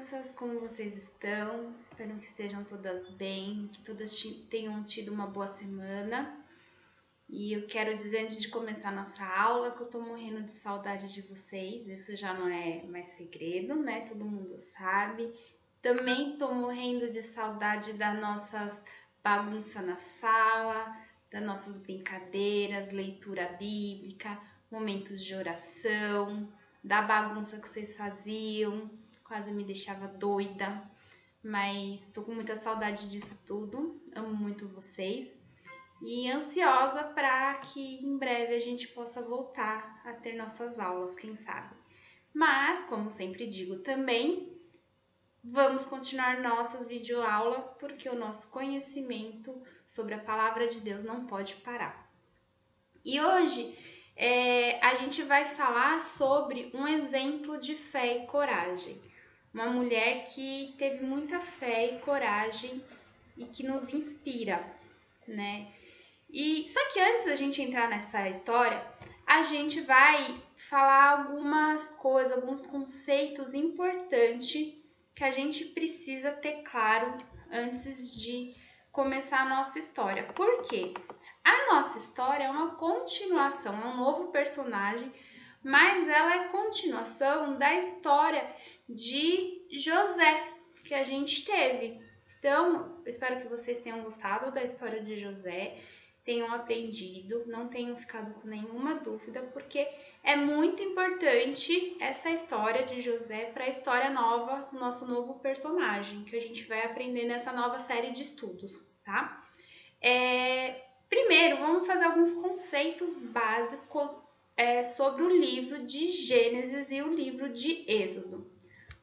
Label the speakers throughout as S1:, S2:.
S1: crianças, como vocês estão? Espero que estejam todas bem, que todas tenham tido uma boa semana. E eu quero dizer, antes de começar a nossa aula, que eu tô morrendo de saudade de vocês. Isso já não é mais segredo, né? Todo mundo sabe. Também tô morrendo de saudade das nossas bagunças na sala, das nossas brincadeiras, leitura bíblica, momentos de oração, da bagunça que vocês faziam, quase me deixava doida, mas tô com muita saudade disso tudo, amo muito vocês e ansiosa para que em breve a gente possa voltar a ter nossas aulas, quem sabe. Mas, como sempre digo também, vamos continuar nossas videoaulas porque o nosso conhecimento sobre a palavra de Deus não pode parar. E hoje a gente vai falar sobre um exemplo de fé e coragem. Uma mulher que teve muita fé e coragem e que nos inspira, né? E só que antes da gente entrar nessa história, a gente vai falar algumas coisas, alguns conceitos importantes que a gente precisa ter claro antes de começar a nossa história. Por quê? A nossa história é uma continuação, é um novo personagem, mas ela é continuação da história de José que a gente teve. Então, eu espero que vocês tenham gostado da história de José, tenham aprendido, não tenham ficado com nenhuma dúvida, porque é muito importante essa história de José para a história nova, o nosso novo personagem, que a gente vai aprender nessa nova série de estudos, tá? Primeiro, vamos fazer alguns conceitos básicos sobre o livro de Gênesis e o livro de Êxodo.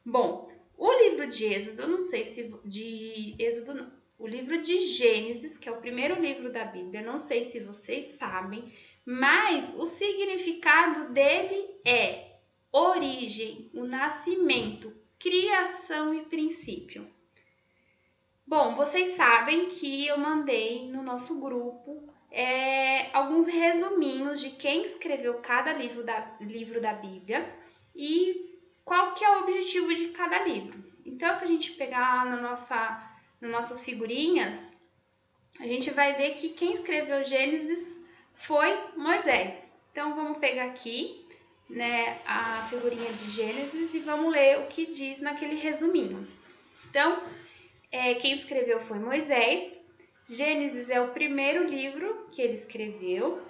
S1: Bom, o livro de Êxodo, eu não sei se de Êxodo não. O livro de Gênesis, que é o primeiro livro da Bíblia, não sei se vocês sabem, mas o significado dele é origem, o nascimento, criação e princípio. Bom, vocês sabem que eu mandei no nosso grupo alguns resuminhos de quem escreveu cada livro da Bíblia e qual que é o objetivo de cada livro. Então, se a gente pegar nas nossas figurinhas, a gente vai ver que quem escreveu Gênesis foi Moisés. Então, vamos pegar aqui, né, a figurinha de Gênesis e vamos ler o que diz naquele resuminho. Então, quem escreveu foi Moisés. Gênesis é o primeiro livro que ele escreveu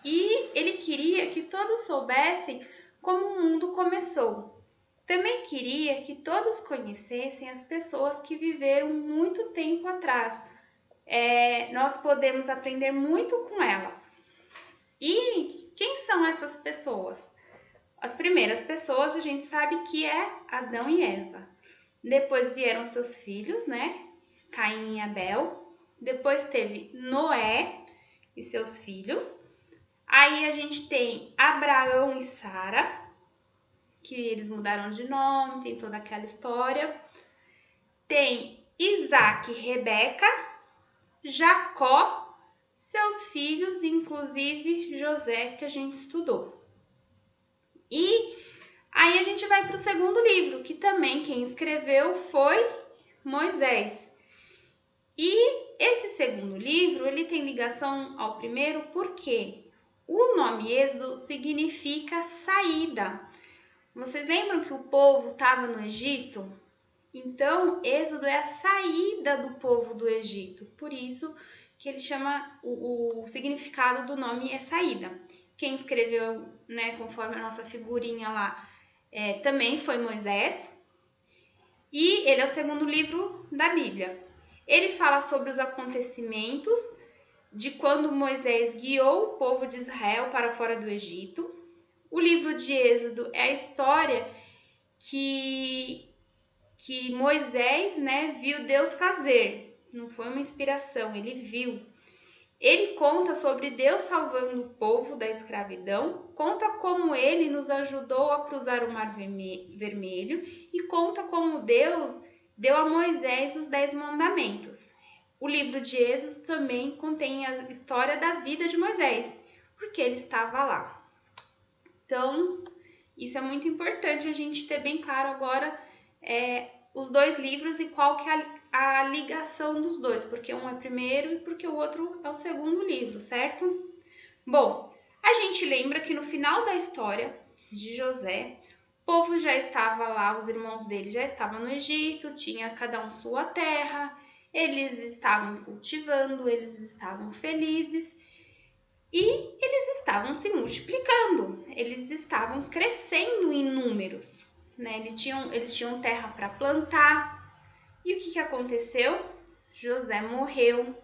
S1: e ele queria que todos soubessem como o mundo começou. Também queria que todos conhecessem as pessoas que viveram muito tempo atrás. Nós podemos aprender muito com elas. E quem são essas pessoas? As primeiras pessoas a gente sabe que é Adão e Eva. Depois vieram seus filhos, né? Caim e Abel. Depois teve Noé e seus filhos. Aí a gente tem Abraão e Sara, que eles mudaram de nome, tem toda aquela história. Tem Isaac e Rebeca, Jacó, seus filhos, inclusive José, que a gente estudou. E aí a gente vai para o segundo livro, que também quem escreveu foi Moisés. E esse segundo livro, ele tem ligação ao primeiro porque o nome Êxodo significa saída. Vocês lembram que o povo estava no Egito? Então, Êxodo é a saída do povo do Egito. Por isso que ele chama, o significado do nome é saída. Quem escreveu, né, conforme a nossa figurinha lá, também foi Moisés. E ele é o segundo livro da Bíblia. Ele fala sobre os acontecimentos de quando Moisés guiou o povo de Israel para fora do Egito. O livro de Êxodo é a história que Moisés, né, viu Deus fazer. Não foi uma inspiração, ele viu. Ele conta sobre Deus salvando o povo da escravidão, conta como ele nos ajudou a cruzar o Mar Vermelho e conta como Deus deu a Moisés os 10 mandamentos. O livro de Êxodo também contém a história da vida de Moisés, porque ele estava lá. Então, isso é muito importante a gente ter bem claro agora os dois livros e qual que é a ligação dos dois, porque um é primeiro e porque o outro é o segundo livro, certo? Bom, a gente lembra que no final da história de José, o povo já estava lá, os irmãos dele já estavam no Egito, tinha cada um sua terra, eles estavam cultivando, eles estavam felizes e eles estavam se multiplicando, eles estavam crescendo em números, né? Eles tinham terra para plantar. E o que aconteceu? José morreu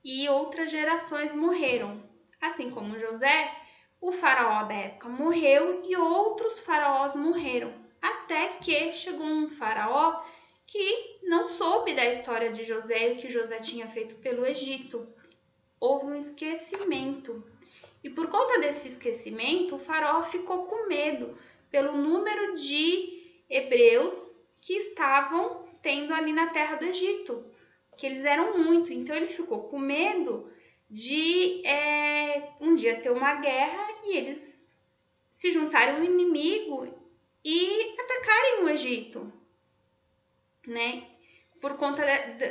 S1: e outras gerações morreram. Assim como José, o faraó da época morreu e outros faraós morreram. Até que chegou um faraó que não soube da história de José e o que José tinha feito pelo Egito. Houve um esquecimento. E por conta desse esquecimento, o faraó ficou com medo pelo número de hebreus que estavam tendo ali na terra do Egito, que eles eram muito. Então ele ficou com medo de um dia ter uma guerra e eles se juntarem ao inimigo e atacarem o Egito, né? Por conta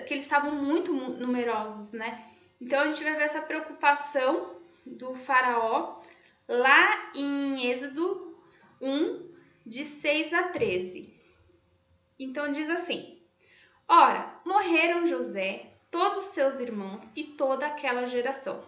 S1: que eles estavam muito numerosos, né? Então a gente vai ver essa preocupação do faraó lá em Êxodo 1, de 6 a 13. Então diz assim: Ora, morreram José, todos seus irmãos e toda aquela geração.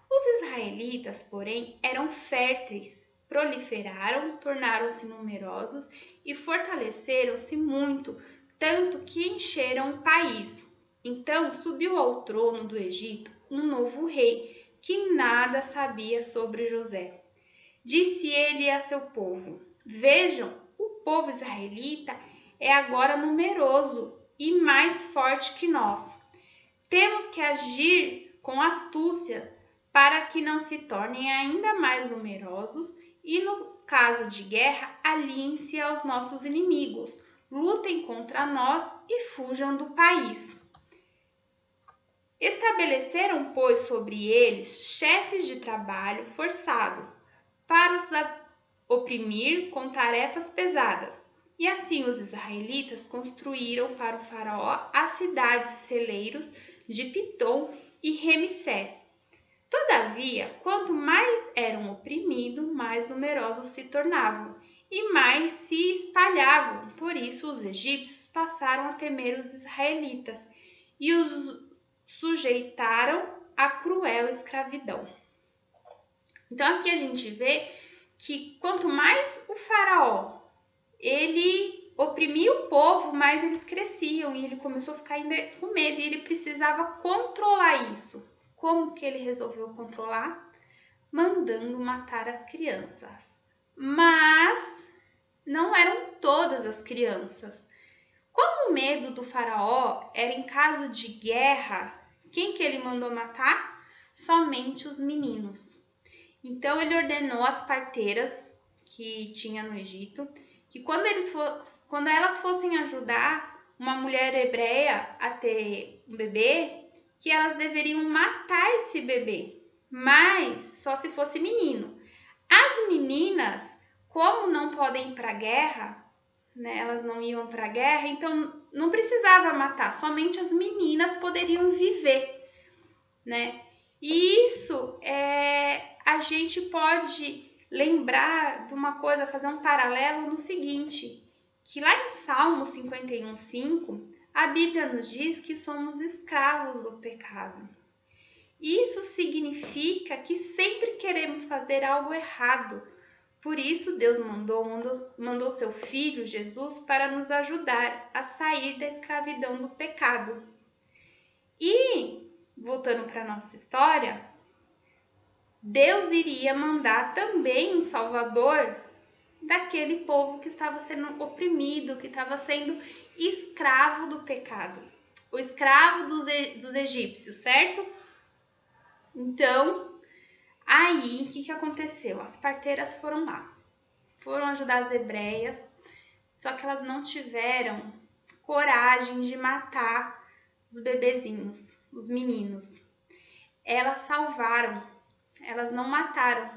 S1: Os israelitas, porém, eram férteis, proliferaram, tornaram-se numerosos e fortaleceram-se muito, tanto que encheram o país. Então subiu ao trono do Egito um novo rei, que nada sabia sobre José. Disse ele a seu povo: Vejam, o povo israelita é agora numeroso e mais forte que nós. Temos que agir com astúcia para que não se tornem ainda mais numerosos e, no caso de guerra, aliem-se aos nossos inimigos, lutem contra nós e fujam do país. Estabeleceram, pois, sobre eles chefes de trabalho forçados para os oprimir com tarefas pesadas. E assim os israelitas construíram para o faraó as cidades celeiros de Pitom e Ramsés. Todavia, quanto mais eram oprimidos, mais numerosos se tornavam e mais se espalhavam. Por isso os egípcios passaram a temer os israelitas e os sujeitaram à cruel escravidão. Então aqui a gente vê que quanto mais o faraó ele oprimia o povo, mais eles cresciam e ele começou a ficar com medo e ele precisava controlar isso. Como que ele resolveu controlar? Mandando matar as crianças. Mas não eram todas as crianças. Como o medo do faraó era em caso de guerra, quem que ele mandou matar? Somente os meninos. Então ele ordenou às parteiras que tinha no Egito que quando elas fossem ajudar uma mulher hebreia a ter um bebê, que elas deveriam matar esse bebê, mas só se fosse menino. As meninas, como não podem ir para a guerra, né, elas não iam para a guerra, então não precisava matar, somente as meninas poderiam viver, né? E isso a gente pode lembrar de uma coisa, fazer um paralelo no seguinte, que lá em Salmo 51:5, a Bíblia nos diz que somos escravos do pecado. Isso significa que sempre queremos fazer algo errado. Por isso Deus mandou seu Filho, Jesus, para nos ajudar a sair da escravidão do pecado. E, voltando para a nossa história, Deus iria mandar também um Salvador daquele povo que estava sendo oprimido, que estava sendo escravo do pecado. O escravo dos egípcios, certo? Então, aí, o que aconteceu? As parteiras foram lá, foram ajudar as hebreias, só que elas não tiveram coragem de matar os bebezinhos, os meninos. Elas salvaram, elas não mataram,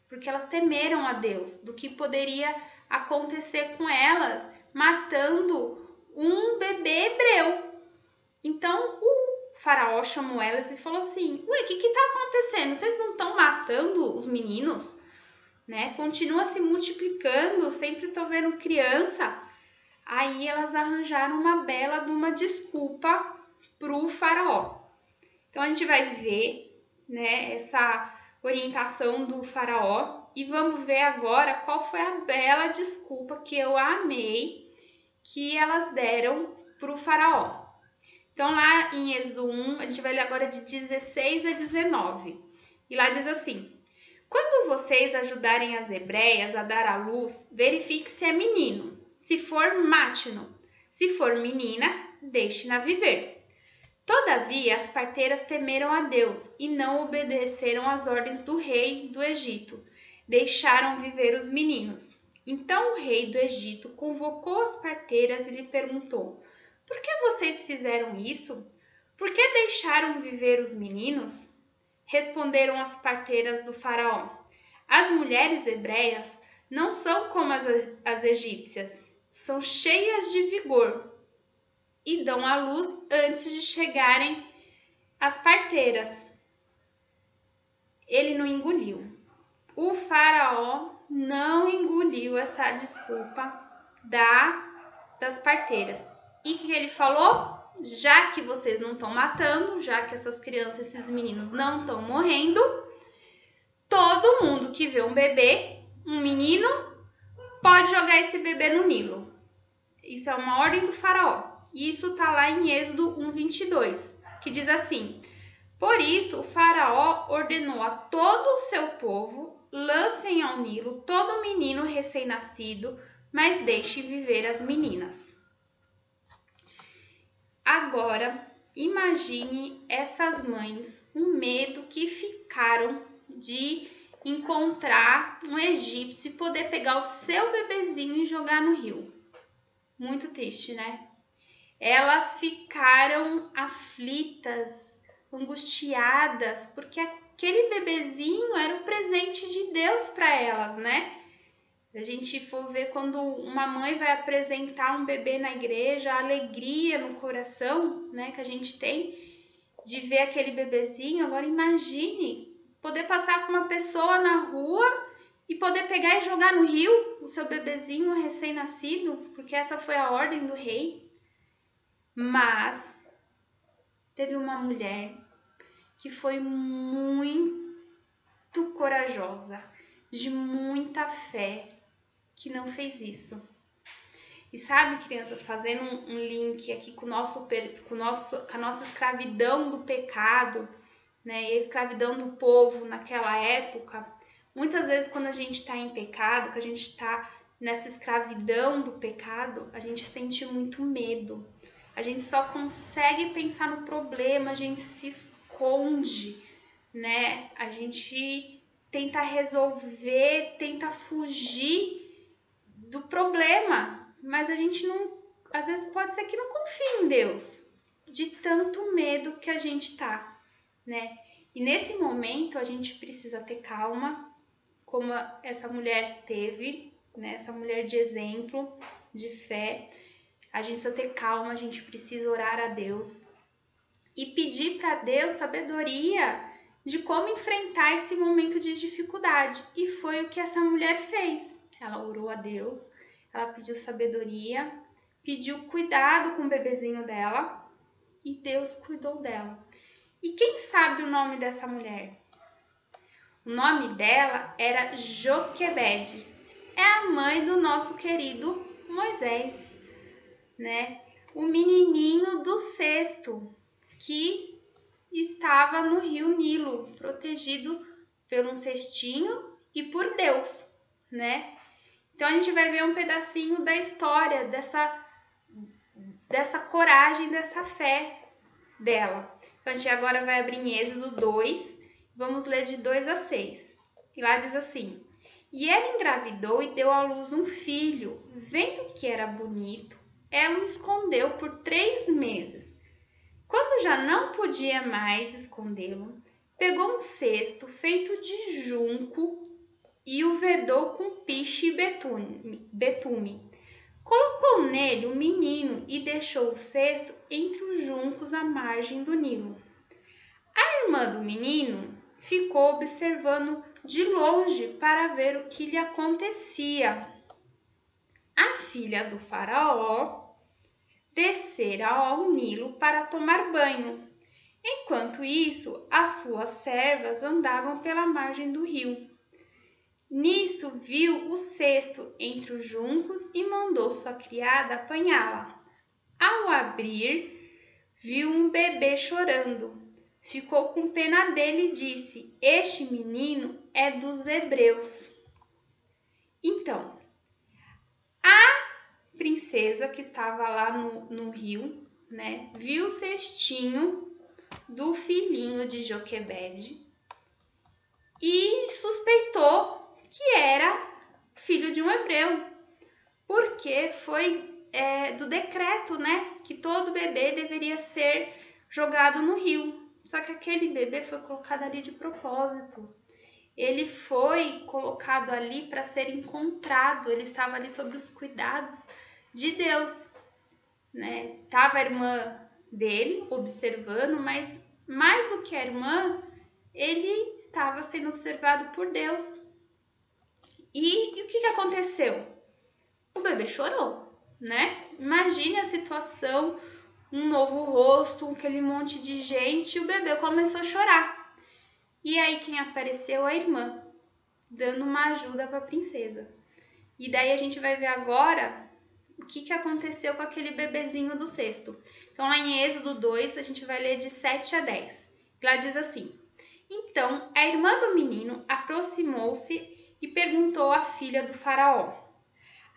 S1: porque elas temeram a Deus do que poderia acontecer com elas matando um bebê hebreu. Então o faraó chamou elas e falou assim: ué, o que está acontecendo? Vocês não estão matando os meninos? Né? Continua se multiplicando, sempre estou vendo criança. Aí elas arranjaram uma bela de uma desculpa para o faraó. Então a gente vai ver, né, essa orientação do faraó e vamos ver agora qual foi a bela desculpa que eu amei que elas deram para o faraó. Então lá em Êxodo 1, a gente vai ler agora de 16 a 19. E lá diz assim: quando vocês ajudarem as hebreias a dar à luz, verifique se é menino. Se for, mate-no. Se for menina, deixe-na viver. Todavia, as parteiras temeram a Deus e não obedeceram às ordens do rei do Egito. Deixaram viver os meninos. Então o rei do Egito convocou as parteiras e lhe perguntou: por que vocês fizeram isso? Por que deixaram viver os meninos? Responderam as parteiras do faraó: as mulheres hebreias não são como as egípcias, são cheias de vigor e dão à luz antes de chegarem as parteiras. Ele não engoliu. O faraó não engoliu essa desculpa das parteiras. E o que ele falou? Já que vocês não estão matando, já que essas crianças, esses meninos não estão morrendo, todo mundo que vê um bebê, um menino, pode jogar esse bebê no Nilo. Isso é uma ordem do faraó. E isso está lá em Êxodo 1:22, que diz assim: por isso o faraó ordenou a todo o seu povo: lancem ao Nilo todo menino recém-nascido, mas deixem viver as meninas. Agora, imagine essas mães, o medo que ficaram de encontrar um egípcio e poder pegar o seu bebezinho e jogar no rio. Muito triste, né? Elas ficaram aflitas, angustiadas, porque aquele bebezinho era um presente de Deus para elas, né? A gente for ver quando uma mãe vai apresentar um bebê na igreja, a alegria no coração, né, que a gente tem de ver aquele bebezinho. Agora imagine poder passar com uma pessoa na rua e poder pegar e jogar no rio o seu bebezinho recém-nascido, porque essa foi a ordem do rei. Mas teve uma mulher que foi muito corajosa, de muita fé, que não fez isso. E sabe, crianças, fazendo um link aqui com a nossa escravidão do pecado, né, e a escravidão do povo naquela época, muitas vezes quando a gente está em pecado, que a gente está nessa escravidão do pecado, a gente sente muito medo. A gente só consegue pensar no problema, a gente se esconde, né? A gente tenta resolver, tenta fugir do problema, mas a gente não, às vezes pode ser que não confie em Deus, de tanto medo que a gente tá, né? E nesse momento a gente precisa ter calma, como essa mulher teve, né? Essa mulher de exemplo, de fé. A gente precisa ter calma, a gente precisa orar a Deus e pedir para Deus sabedoria de como enfrentar esse momento de dificuldade. E foi o que essa mulher fez. Ela orou a Deus, ela pediu sabedoria, pediu cuidado com o bebezinho dela e Deus cuidou dela. E quem sabe o nome dessa mulher? O nome dela era Joquebede. É a mãe do nosso querido Moisés, né? O menininho do cesto que estava no rio Nilo, protegido por um cestinho e por Deus, né? Então a gente vai ver um pedacinho da história dessa coragem, dessa fé dela. Então a gente agora vai abrir em Êxodo 2, vamos ler de 2 a 6. E lá diz assim: e ela engravidou e deu à luz um filho. Vendo que era bonito, ela o escondeu por 3 meses. Quando já não podia mais escondê-lo, pegou um cesto feito de junco e o vedou com piche e betume. Colocou nele o menino e deixou o cesto entre os juncos à margem do Nilo. A irmã do menino ficou observando de longe para ver o que lhe acontecia. A filha do faraó descera ao Nilo para tomar banho. Enquanto isso, as suas servas andavam pela margem do rio. Nisso viu o cesto entre os juncos e mandou sua criada apanhá-la. Ao abrir, viu um bebê chorando. Ficou com pena dele e disse: Este menino é dos hebreus. Então, a princesa que estava lá no rio, né, viu o cestinho do filhinho de Joquebede e suspeitou que era filho de um hebreu, porque foi do decreto, né, que todo bebê deveria ser jogado no rio. Só que aquele bebê foi colocado ali de propósito. Ele foi colocado ali para ser encontrado. Ele estava ali sob os cuidados de Deus, né? Tava a irmã dele observando, mas mais do que a irmã, ele estava sendo observado por Deus. E o que aconteceu? O bebê chorou, né? Imagine a situação, um novo rosto, aquele monte de gente, e o bebê começou a chorar. E aí quem apareceu? A irmã, dando uma ajuda para a princesa. E daí a gente vai ver agora o que aconteceu com aquele bebezinho do cesto. Então lá em Êxodo 2, a gente vai ler de 7 a 10. Lá diz assim: Então a irmã do menino aproximou-se e perguntou à filha do faraó: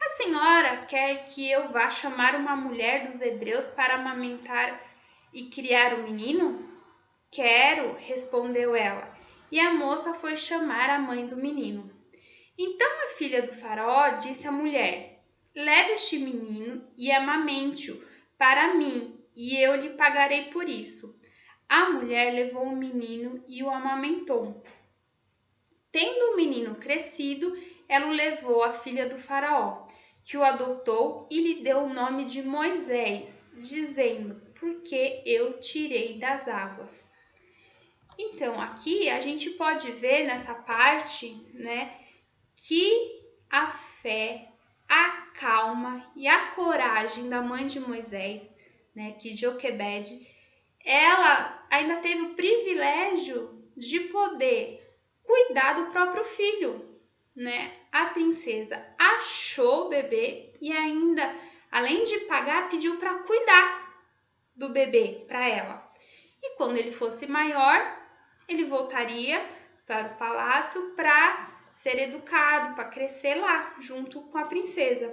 S1: A senhora quer que eu vá chamar uma mulher dos hebreus para amamentar e criar o menino? Quero, respondeu ela. E a moça foi chamar a mãe do menino. Então a filha do faraó disse à mulher: Leve este menino e amamente-o para mim, e eu lhe pagarei por isso. A mulher levou o menino e o amamentou. Tendo o menino crescido, ela o levou à filha do faraó, que o adotou e lhe deu o nome de Moisés, dizendo: Porque eu tirei das águas. Então, aqui a gente pode ver nessa parte, né, que a fé, a calma e a coragem da mãe de Moisés, né, que Joquebede, ela ainda teve o privilégio de poder cuidar do próprio filho, né? A princesa achou o bebê e ainda, além de pagar, pediu para cuidar do bebê para ela. E quando ele fosse maior, ele voltaria para o palácio para ser educado, para crescer lá, junto com a princesa.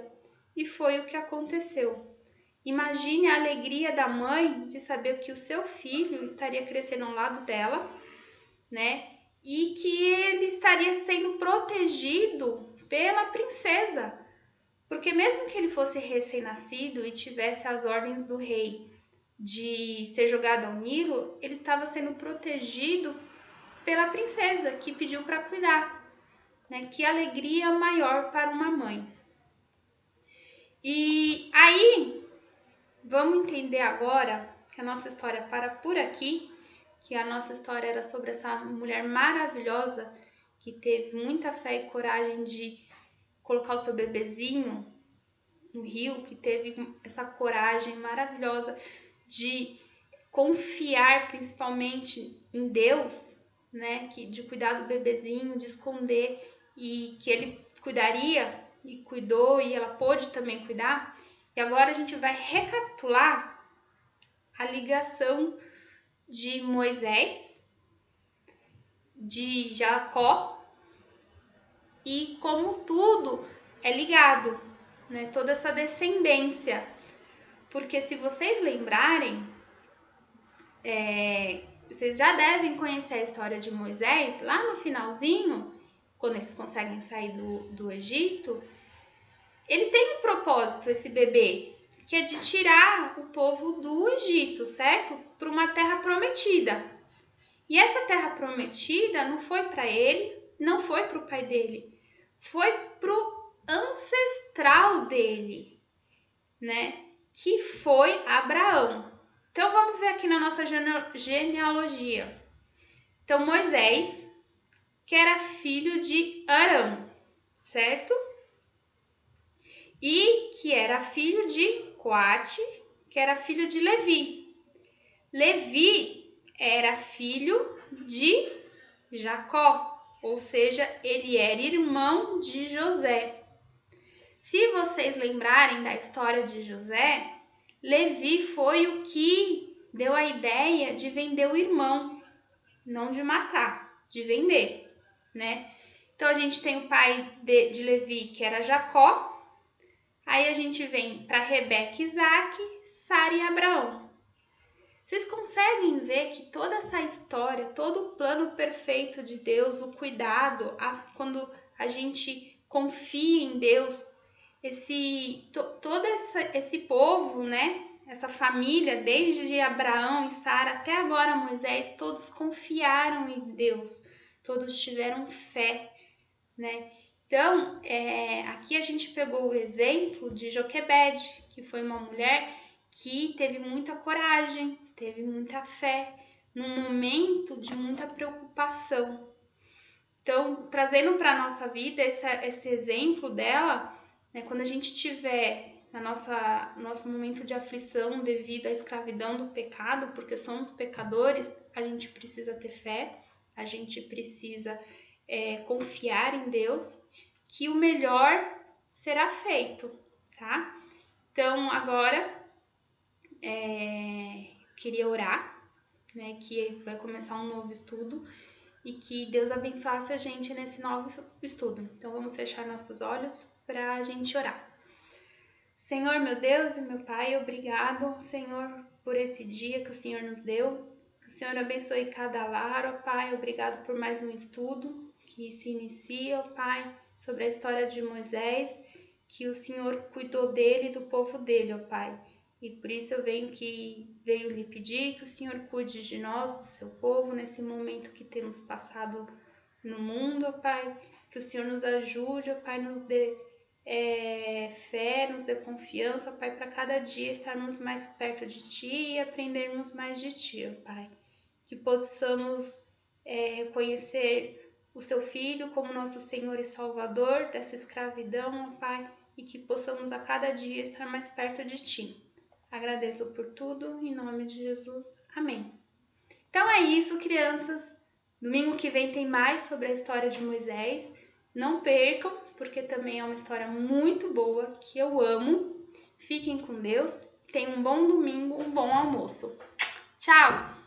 S1: E foi o que aconteceu. Imagine a alegria da mãe de saber que o seu filho estaria crescendo ao lado dela, né? E que ele estaria sendo protegido pela princesa. Porque mesmo que ele fosse recém-nascido e tivesse as ordens do rei de ser jogado ao Nilo, ele estava sendo protegido pela princesa, que pediu para cuidar. Né? Que alegria maior para uma mãe. E aí, vamos entender agora que a nossa história para por aqui, que a nossa história era sobre essa mulher maravilhosa que teve muita fé e coragem de colocar o seu bebezinho no rio, que teve essa coragem maravilhosa de confiar principalmente em Deus, né, de cuidar do bebezinho, de esconder e que ele cuidaria e cuidou e ela pôde também cuidar. E agora a gente vai recapitular a ligação de Moisés, de Jacó e como tudo é ligado, né? Toda essa descendência. Porque se vocês lembrarem, vocês já devem conhecer a história de Moisés, lá no finalzinho, quando eles conseguem sair do Egito, ele tem um propósito, esse bebê, que é de tirar o povo do Egito, certo? Para uma terra prometida. E essa terra prometida não foi para ele, não foi para o pai dele, foi para o ancestral dele. né? Que foi Abraão. Então vamos ver aqui na nossa genealogia. Então Moisés, que era filho de Arão, certo? E que era filho de Coate, que era filho de Levi. Levi era filho de Jacó, ou seja, ele era irmão de José. Se vocês lembrarem da história de José, Levi foi o que deu a ideia de vender o irmão, não de matar, de vender, né? Então a gente tem o pai de Levi, que era Jacó. Aí a gente vem para Rebeca, Isaac, Sara e Abraão. Vocês conseguem ver que toda essa história, todo o plano perfeito de Deus, o cuidado, quando a gente confia em Deus, todo esse povo, né? Essa família, desde Abraão e Sara até agora Moisés, todos confiaram em Deus, todos tiveram fé, né? Então, aqui a gente pegou o exemplo de Joquebede, que foi uma mulher que teve muita coragem, teve muita fé, num momento de muita preocupação. Então, trazendo para a nossa vida esse exemplo dela, né, quando a gente tiver nosso momento de aflição devido à escravidão do pecado, porque somos pecadores, a gente precisa ter fé, a gente precisa confiar em Deus, que o melhor será feito, tá? Então, agora, queria orar, né, que vai começar um novo estudo e que Deus abençoasse a gente nesse novo estudo. Então, vamos fechar nossos olhos para a gente orar. Senhor, meu Deus e meu Pai, obrigado, Senhor, por esse dia que o Senhor nos deu. Que o Senhor abençoe cada lar, ó Pai. Obrigado por mais um estudo que se inicia, ó Pai, sobre a história de Moisés, que o Senhor cuidou dele e do povo dele, ó Pai. E por isso eu venho lhe pedir que o Senhor cuide de nós, do seu povo, nesse momento que temos passado no mundo, ó Pai. Que o Senhor nos ajude, ó Pai, nos dê fé, nos dê confiança, ó Pai, para cada dia estarmos mais perto de Ti e aprendermos mais de Ti, ó Pai. Que possamos reconhecer o Seu Filho como nosso Senhor e Salvador dessa escravidão, ó Pai, e que possamos a cada dia estar mais perto de Ti. Agradeço por tudo, em nome de Jesus. Amém. Então é isso, crianças. Domingo que vem tem mais sobre a história de Moisés. Não percam, porque também é uma história muito boa, que eu amo. Fiquem com Deus. Tenham um bom domingo, um bom almoço. Tchau!